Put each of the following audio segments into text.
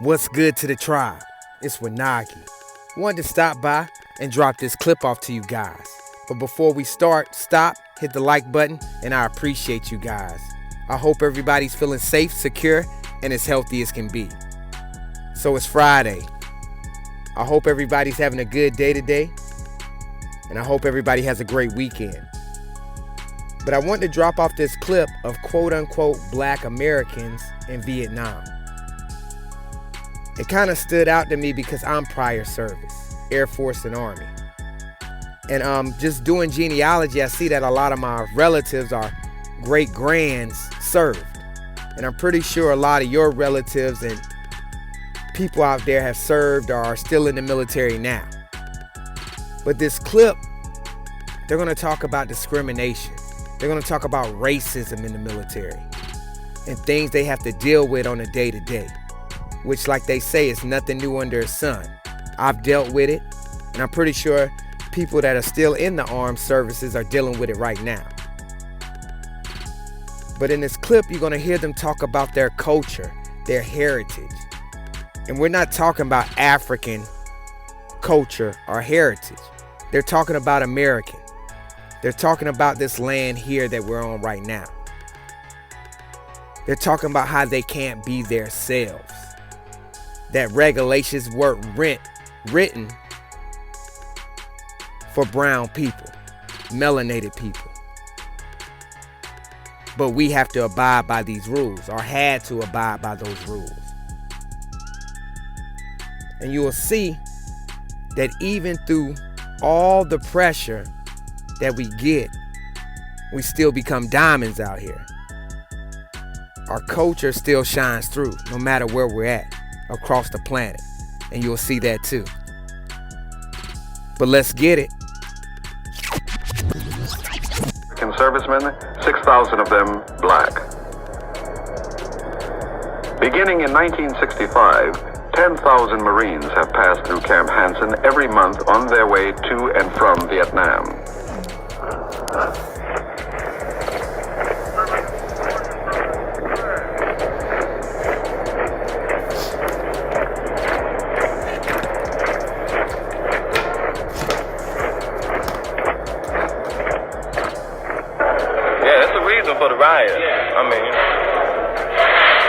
What's good to the tribe? It's Wanaghi. Wanted to stop by and drop this clip off to you guys. But before we start, stop, hit the like button, and I appreciate you guys. I hope everybody's feeling safe, secure, and as healthy as can be. So it's Friday. I hope everybody's having a good day today, and I hope everybody has a great weekend. But I want to drop off this clip of quote-unquote Black Americans in Vietnam. It kind of stood out to me because I'm prior service, Air Force and Army. And just doing genealogy, I see that a lot of my relatives are great-grands served. And I'm pretty sure a lot of your relatives and people out there have served or are still in the military now. But this clip, they're going to talk about discrimination. They're going to talk about racism in the military and things they have to deal with on a day-to-day, which, like they say, is nothing new under the sun. I've dealt with it, and I'm pretty sure people that are still in the armed services are dealing with it right now. But in this clip, you're going to hear them talk about their culture, their heritage. And we're not talking about African culture or heritage. They're talking about American. They're talking about this land here that we're on right now. They're talking about how they can't be themselves. That regulations weren't written for brown people, melanated people. But we have to abide by these rules, or had to abide by those rules. And you will see that even through all the pressure that we get, we still become diamonds out here. Our culture still shines through, no matter where we're at across the planet. And you'll see that too. But let's get it. Servicemen, 6,000 of them black. Beginning in 1965, 10,000 Marines have passed through Camp Hansen every month on their way to and from Vietnam. For the riot. I mean,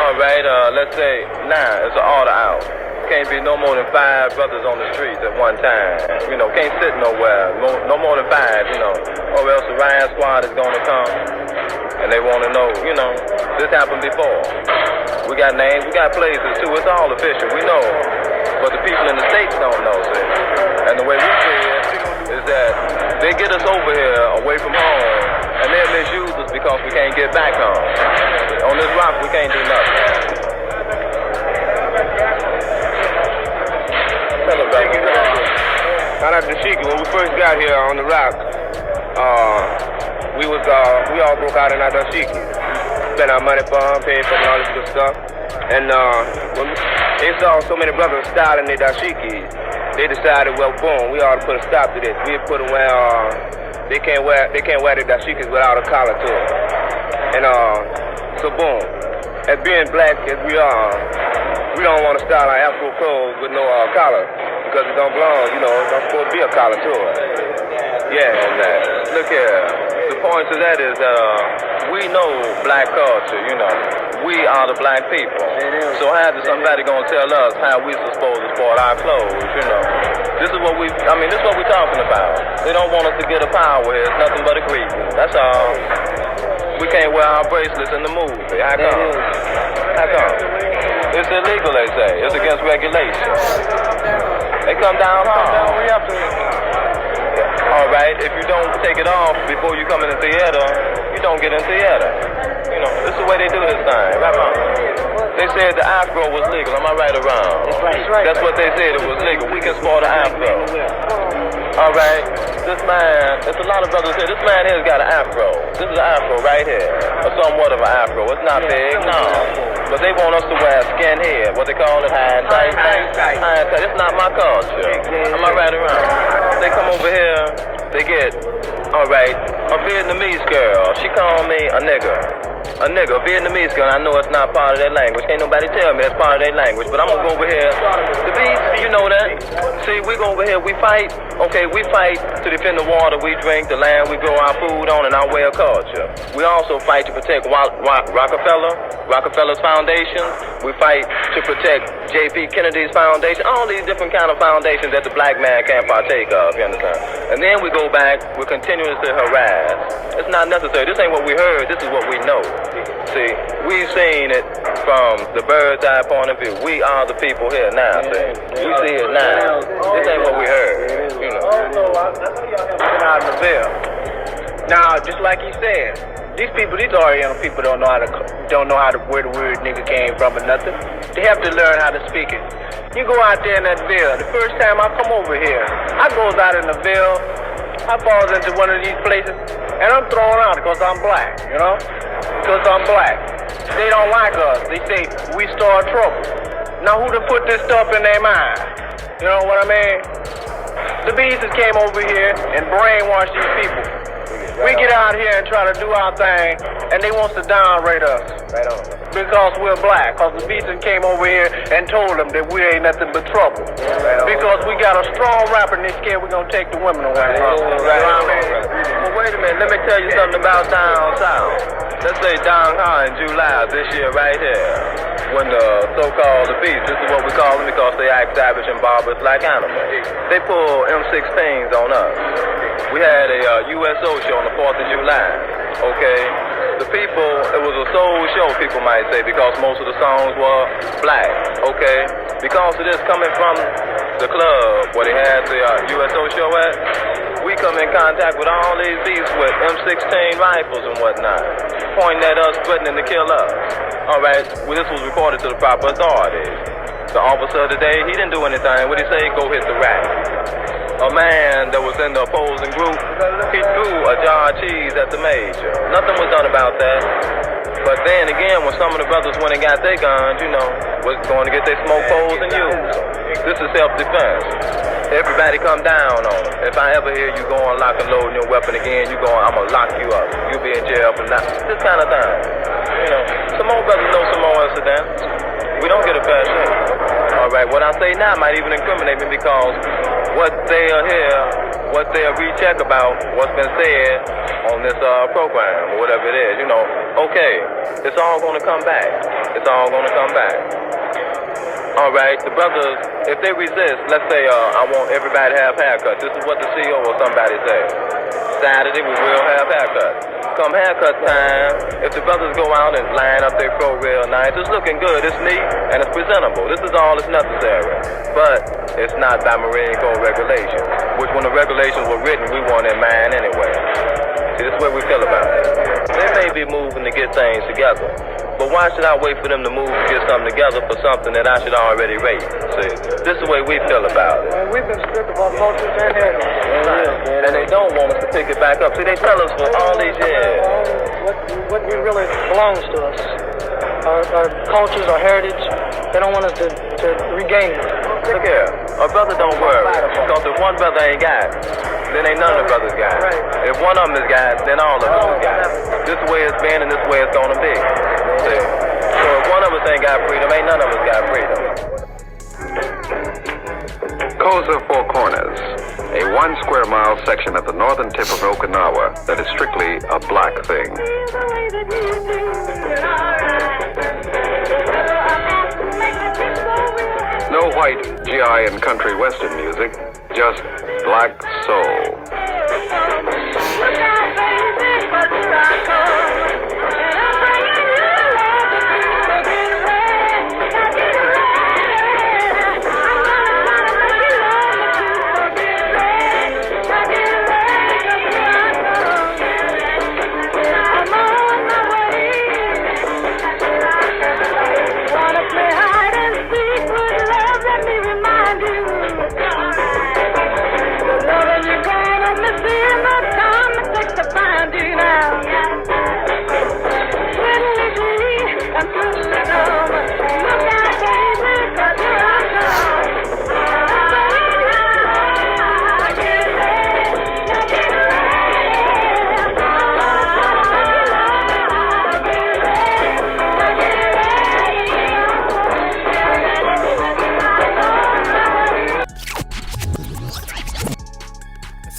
all right, let's say now it's an order out. Can't be no more than 5 brothers on the streets at one time. You know, can't sit nowhere. No more than 5, you know, or else the riot squad is gonna come and they wanna know, you know, this happened before. We got names, we got places too, it's all official, we know. But the people in the States don't know, see. And the way we see it is that they get us over here away from home and they'll misuse us because we can't get back home. On this rock, we can't do nothing. When we first got here on the rock, we all broke out in our dashiki. Spent our money for them, paid for all this good stuff. And when they saw so many brothers styling their dashiki, they decided, well, boom, we ought to put a stop to this. We put them where they can't wear their dashikas without a collar to it. And so boom, as being black as we are, we don't want to style our Afro clothes with no collar because it don't belong, you know, it's not supposed to be a collar to it. Yeah, and look here, the point to that is that we know black culture, you know. We are the black people. So how is somebody gonna tell us how we supposed to sport our clothes, you know? This is what we're talking about. They don't want us to get a power here. It's nothing but a greeting. That's all. We can't wear our bracelets in the movie. How come? How come? It's illegal, they say. It's against regulation. They come down hard. All right, if you don't take it off before you come in the theater, you don't get in theater. You know, this is the way they do this thing. Right on. They said the Afro was legal. Am I right or wrong? That's right. That's what they said, it was legal. We can sport an Afro. All right, this man, there's a lot of brothers here. This man here's got an Afro. This is an Afro right here. Or somewhat of an Afro. It's not big, no. But they want us to wear skinhead. What they call it, high and tight. High and tight. It's not my culture. Am I right or wrong? They come over here, they get, all right, a Vietnamese girl. She called me a nigger. a nigga, a Vietnamese girl. I know it's not part of their language. Can't nobody tell me that's part of their language. But I'm gonna go over here. The beast, you know that? See, we go over here, we fight. Okay, we fight to defend the water we drink, the land we grow our food on, and our way of culture. We also fight to protect Rockefeller's foundation. We fight to protect J.P. Kennedy's foundation. All these different kind of foundations that the black man can't partake of, you understand? And then we go back, we're continuously harassed. It's not necessary. This ain't what we heard, this is what we know. See, we've seen it from the bird's eye point of view. We are the people here now, see. We see it now. This ain't what we heard, you know. I know y'all been out in the Ville. Now, just like he said, these Oriental people don't know how to where the word nigga came from or nothing. They have to learn how to speak it. You go out there in that Ville. The first time I come over here, I goes out in the Ville. I falls into one of these places, and I'm thrown out because I'm black, you know? Because I'm black. They don't like us. They say we start trouble. Now who done put this stuff in their mind? You know what I mean? The bees just came over here and brainwashed these people. We get out here and try to do our thing, and they want to downrate us. Right on. Because we're black. Because the bees came over here and told them that we ain't nothing but trouble. Right on. Because we got a strong rapper and they scared we're going to take the women away. Right. Well, wait a minute. Let me tell you something about down south. Let's say down in July this year right here, when the so-called the beast, this is what we call them because they act savage and barbarous like animals. They pull M16s on us. We had a USO show on the 4th of July, okay? The people, it was a soul show, people might say, because most of the songs were black, okay? Because of this coming from the club where they had the USO show at, we come in contact with all these beasts with M16 rifles and whatnot, pointing at us, threatening to kill us. All right, well, this was reported to the proper authorities. The officer of the day, he didn't do anything. What did he say? Go hit the rack. A man that was in the opposing group, he threw a jar of cheese at the major. Nothing was done about that. But then again, when some of the brothers went and got their guns, you know, was going to get their smoke poles and use them. This is self-defense. Everybody come down on them. If I ever hear you going lock and loading your weapon again, you going, I'm going to lock you up. You'll be in jail for that. This kind of thing. You know, some more brothers know some more incidents. We don't get a fair shake. All right, what I say now might even incriminate me because what they'll hear, what they'll recheck about what's been said on this program or whatever it is, you know, okay, it's all going to come back. It's all going to come back. All right, the brothers, if they resist, let's say I want everybody to have haircuts. This is what the CEO or somebody said. Saturday, we will have haircuts. Come haircut time, if the brothers go out and line up their fro real nice, it's looking good, it's neat, and it's presentable. This is all that's necessary. But it's not by Marine Corps regulations, which when the regulations were written, we weren't in mind anyway. See, this is what we feel about it. They may be moving to get things together, but why should I wait for them to move to get something together for something that I should already rate? See, this is the way we feel about it. We've been stripped of our cultures and heritage. And they don't want us to pick it back up. See, they tell us for all these years. What really belongs to us, our cultures, our heritage, they don't want us to regain it. Look here, a brother don't worry, because if one brother ain't got it, then ain't none of the brothers got it. If one of them is got it, then all of them is got it. This is the way it's been and this is the way it's gonna be. See? So if one of us ain't got freedom, ain't none of us got freedom. Kosa Four Corners, a 1 square mile section at the northern tip of Okinawa that is strictly a black thing. No white, GI, and country western music, just black soul.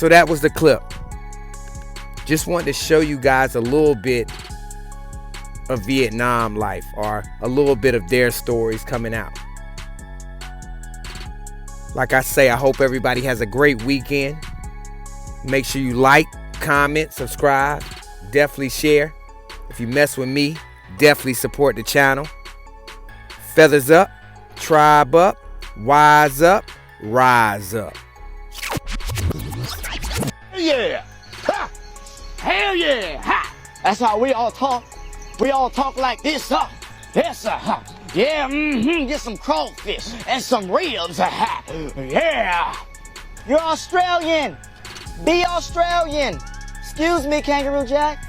So that was the clip. Just wanted to show you guys a little bit of Vietnam life, or a little bit of their stories coming out. Like I say, I hope everybody has a great weekend. Make sure you like, comment, subscribe, definitely share. If you mess with me, definitely support the channel. Feathers up, tribe up, wise up, rise up. Yeah! Ha! Hell yeah! Ha! That's how we all talk. We all talk like this, huh? Yes, huh? Yeah, get some crawfish and some ribs, ha! Yeah! You're Australian! Be Australian! Excuse me, Kangaroo Jack.